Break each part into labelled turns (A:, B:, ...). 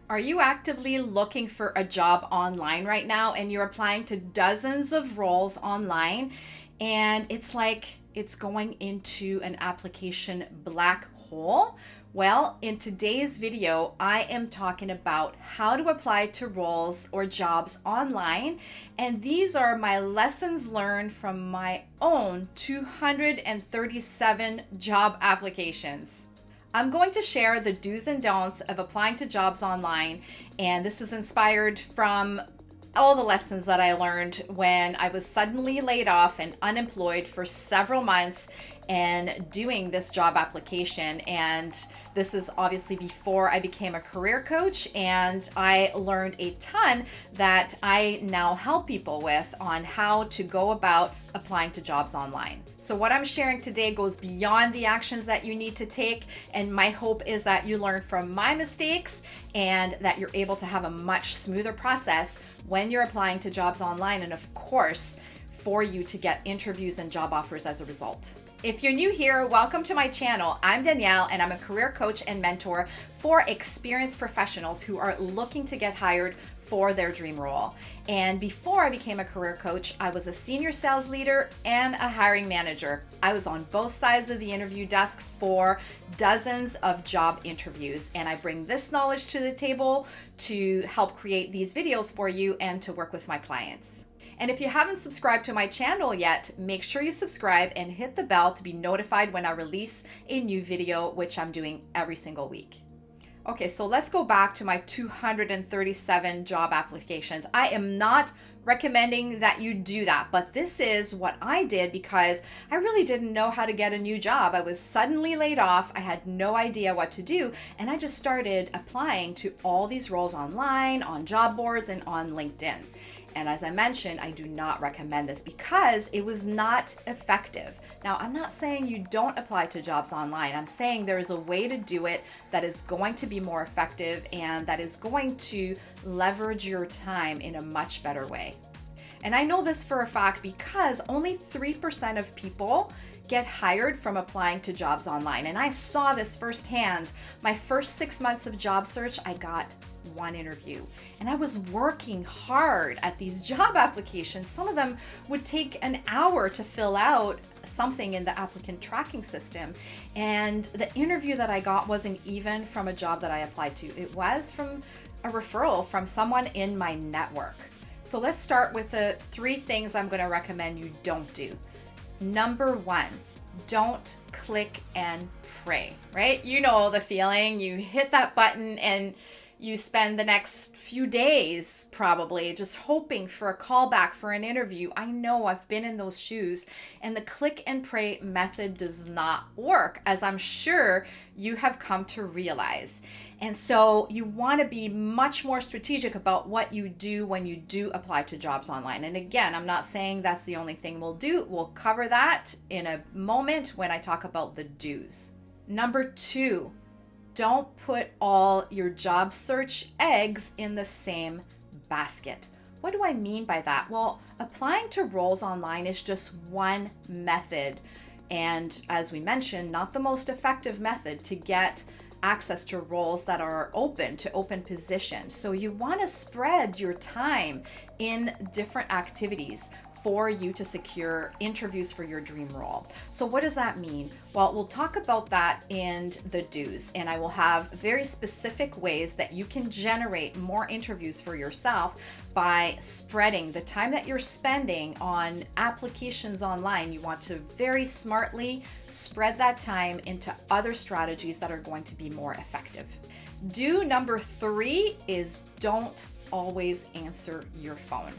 A: Are you actively looking for a job online right now and you're applying to dozens of roles online and it's like it's going into an application black hole? Well, in today's video, I am talking about how to apply to roles or jobs online. And these are my lessons learned from my own 237 job applications. I'm going to share the do's and don'ts of applying to jobs online, and this is inspired from all the lessons that I learned when I was suddenly laid off and unemployed for several months and doing this job application. And this is obviously before I became a career coach, and I learned a ton that I now help people with on how to go about applying to jobs online. So what I'm sharing today goes beyond the actions that you need to take, and my hope is that you learn from my mistakes and that you're able to have a much smoother process when you're applying to jobs online, and of course for you to get interviews and job offers as a result. If you're new here, welcome to my channel. I'm Danielle, and I'm a career coach and mentor for experienced professionals who are looking to get hired for their dream role. And before I became a career coach, I was a senior sales leader and a hiring manager. I was on both sides of the interview desk for dozens of job interviews, and I bring this knowledge to the table to help create these videos for you and to work with my clients. And if you haven't subscribed to my channel yet, make sure you subscribe and hit the bell to be notified when I release a new video, which I'm doing every single week. Okay, so let's go back to my 237 job applications. I am not recommending that you do that, but this is what I did because I really didn't know how to get a new job. I was suddenly laid off. I had no idea what to do, and I just started applying to all these roles online, on job boards, and on LinkedIn. And as I mentioned, I do not recommend this because it was not effective. Now, I'm not saying you don't apply to jobs online. I'm saying there is a way to do it that is going to be more effective and that is going to leverage your time in a much better way. And I know this for a fact because only 3% of people get hired from applying to jobs online. And I saw this firsthand. My first 6 months of job search, I got one interview, and I was working hard at these job applications. Some of them would take an hour to fill out something in the applicant tracking system, and the interview that I got wasn't even from a job that I applied to. It was from a referral from someone in my network. So let's start with the 3 things I'm going to recommend you don't do. Number 1, don't click and pray, right? You know the feeling. You hit that button and you spend the next few days probably just hoping for a call back for an interview. I know, I've been in those shoes, and the click and pray method does not work, as I'm sure you have come to realize. And so you want to be much more strategic about what you do when you do apply to jobs online. And again, I'm not saying that's the only thing we'll do. We'll cover that in a moment when I talk about the do's. Number 2, don't put all your job search eggs in the same basket. What do I mean by that? Well, applying to roles online is just one method. And as we mentioned, not the most effective method to get access to roles that are open, to open positions. So you want to spread your time in different activities for you to secure interviews for your dream role. So what does that mean? Well, we'll talk about that in the do's, and I will have very specific ways that you can generate more interviews for yourself by spreading the time that you're spending on applications online. You want to very smartly spread that time into other strategies that are going to be more effective. Do number 3 is don't always answer your phone.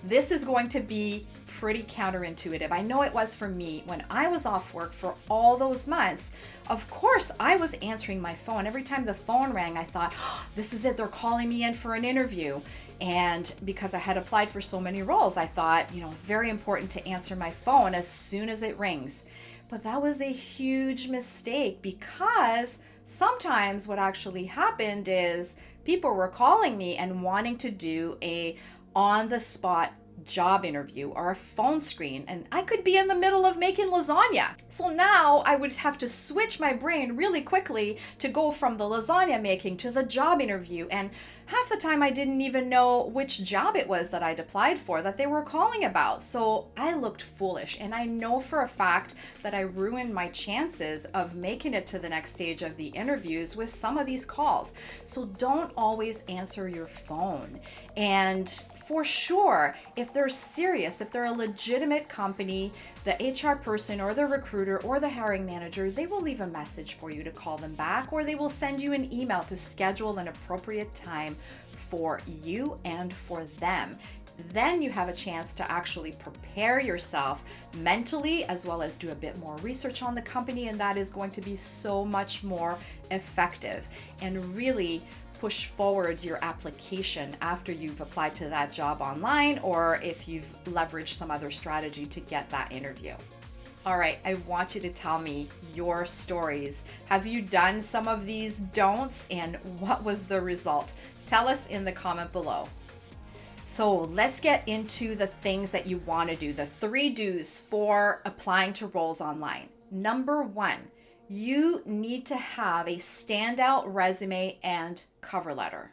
A: This is going to be pretty counterintuitive. I know it was for me when I was off work for all those months. Of course, I was answering my phone. Every time the phone rang, I thought, oh, this is it. They're calling me in for an interview. And because I had applied for so many roles, I thought, very important to answer my phone as soon as it rings. But that was a huge mistake because sometimes what actually happened is people were calling me and wanting to do a on-the-spot job interview or a phone screen, and I could be in the middle of making lasagna. So now I would have to switch my brain really quickly to go from the lasagna making to the job interview. And half the time I didn't even know which job it was that I'd applied for that they were calling about. So I looked foolish, and I know for a fact that I ruined my chances of making it to the next stage of the interviews with some of these calls. So don't always answer your phone. And for sure, if they're serious, if they're a legitimate company, the HR person or the recruiter or the hiring manager, they will leave a message for you to call them back, or they will send you an email to schedule an appropriate time for you and for them. Then you have a chance to actually prepare yourself mentally, as well as do a bit more research on the company, and that is going to be so much more effective and really push forward your application after you've applied to that job online, or if you've leveraged some other strategy to get that interview. All right, I want you to tell me your stories. Have you done some of these don'ts, and what was the result? Tell us in the comment below. So let's get into the things that you want to do, the 3 do's for applying to roles online. Number 1, you need to have a standout resume and cover letter.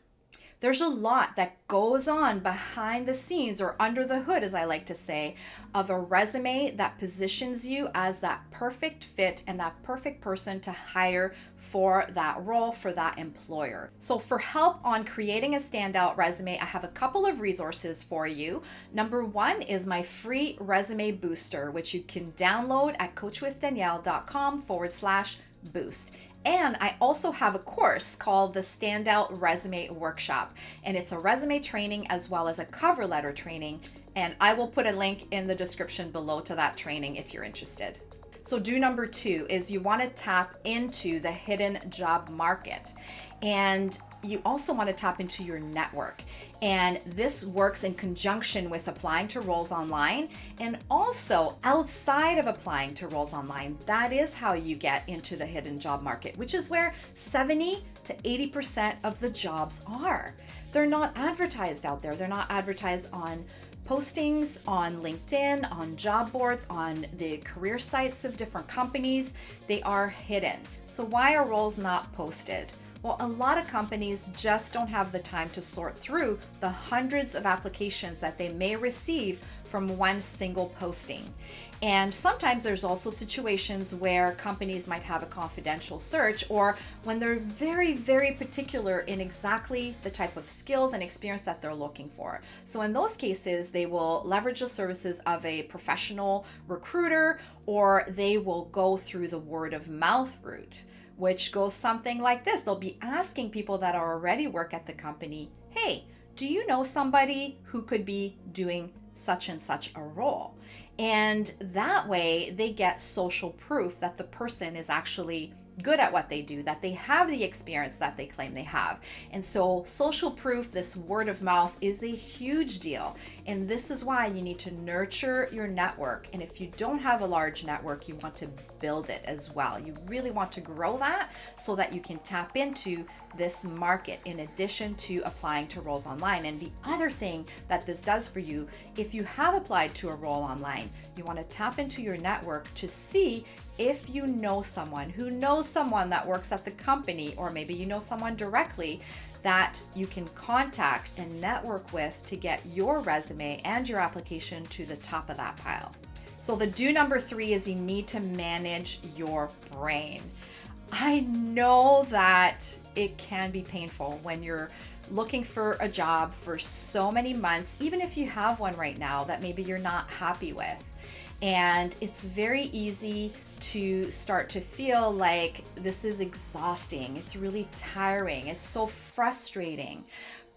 A: There's a lot that goes on behind the scenes, or under the hood, as I like to say, of a resume that positions you as that perfect fit and that perfect person to hire for that role, for that employer. So for help on creating a standout resume, I have a couple of resources for you. Number 1 is my free resume booster, which you can download at coachwithdanielle.com/boost. And I also have a course called the Standout Resume Workshop, and it's a resume training as well as a cover letter training. And I will put a link in the description below to that training if you're interested. So do number 2 is you want to tap into the hidden job market. And you also want to tap into your network. And this works in conjunction with applying to roles online, and also outside of applying to roles online. That is how you get into the hidden job market, which is where 70 to 80% of the jobs are. They're not advertised out there. They're not advertised on postings on LinkedIn, on job boards, on the career sites of different companies. They are hidden. So why are roles not posted? Well, a lot of companies just don't have the time to sort through the hundreds of applications that they may receive from one single posting. And sometimes there's also situations where companies might have a confidential search, or when they're very, very particular in exactly the type of skills and experience that they're looking for. So in those cases, they will leverage the services of a professional recruiter, or they will go through the word of mouth route, which goes something like this. They'll be asking people that already work at the company, hey, do you know somebody who could be doing such and such a role? And that way they get social proof that the person is actually good at what they do, that they have the experience that they claim they have. And so social proof, this word of mouth, is a huge deal. And this is why you need to nurture your network. And if you don't have a large network, you want to build it as well. You really want to grow that so that you can tap into this market in addition to applying to roles online. And the other thing that this does for you, if you have applied to a role online, you want to tap into your network to see if you know someone who knows someone that works at the company, or maybe you know someone directly that you can contact and network with to get your resume and your application to the top of that pile. So the do number 3 is you need to manage your brain. I know that it can be painful when you're looking for a job for so many months, even if you have one right now that maybe you're not happy with. And it's very easy to start to feel like this is exhausting. It's really tiring. It's so frustrating.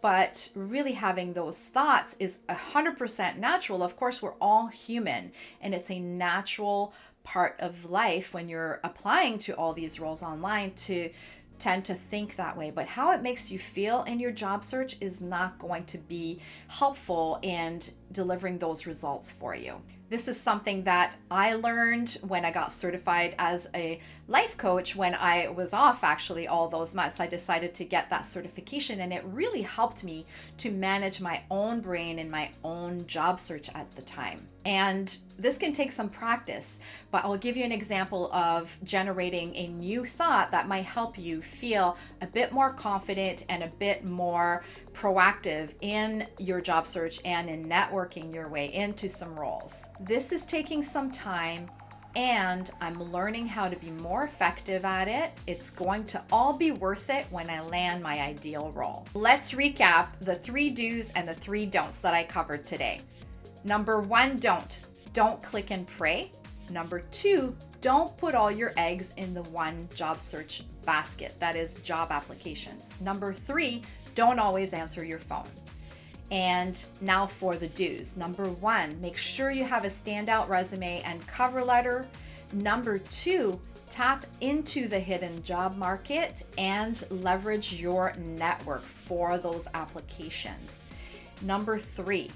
A: But really having those thoughts is 100% natural. Of course, we're all human, and it's a natural part of life when you're applying to all these roles online to tend to think that way. But how it makes you feel in your job search is not going to be helpful in delivering those results for you. This is something that I learned when I got certified as a life coach. When I was off actually all those months, I decided to get that certification, and it really helped me to manage my own brain and my own job search at the time. And this can take some practice, but I'll give you an example of generating a new thought that might help you feel a bit more confident and a bit more proactive in your job search and in networking your way into some roles. This is taking some time, and I'm learning how to be more effective at it. It's going to all be worth it when I land my ideal role. Let's recap the 3 do's and the 3 don'ts that I covered today. Number 1, don't click and pray. Number 2, don't put all your eggs in the one job search basket, that is job applications. Number 3, don't always answer your phone. And now for the do's. Number 1, make sure you have a standout resume and cover letter. Number 2, tap into the hidden job market and leverage your network for those applications. Number 3,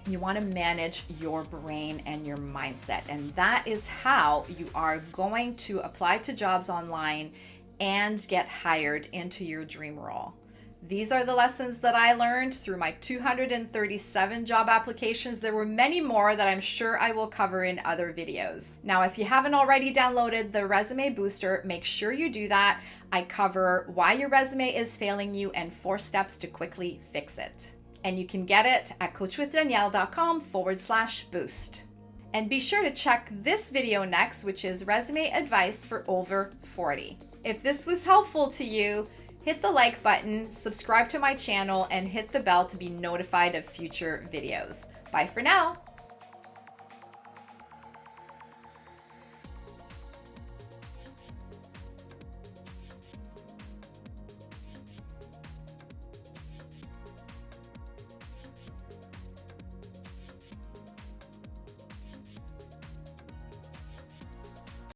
A: you want to manage your brain and your mindset. And that is how you are going to apply to jobs online and get hired into your dream role. These are the lessons that I learned through my 237 job applications. There were many more that I'm sure I will cover in other videos. Now, if you haven't already downloaded the Resume Booster, make sure you do that. I cover why your resume is failing you and 4 steps to quickly fix it. And you can get it at coachwithdanielle.com/boost. And be sure to check this video next, which is resume advice for over 40. If this was helpful to you, hit the like button, subscribe to my channel, and hit the bell to be notified of future videos. Bye for now.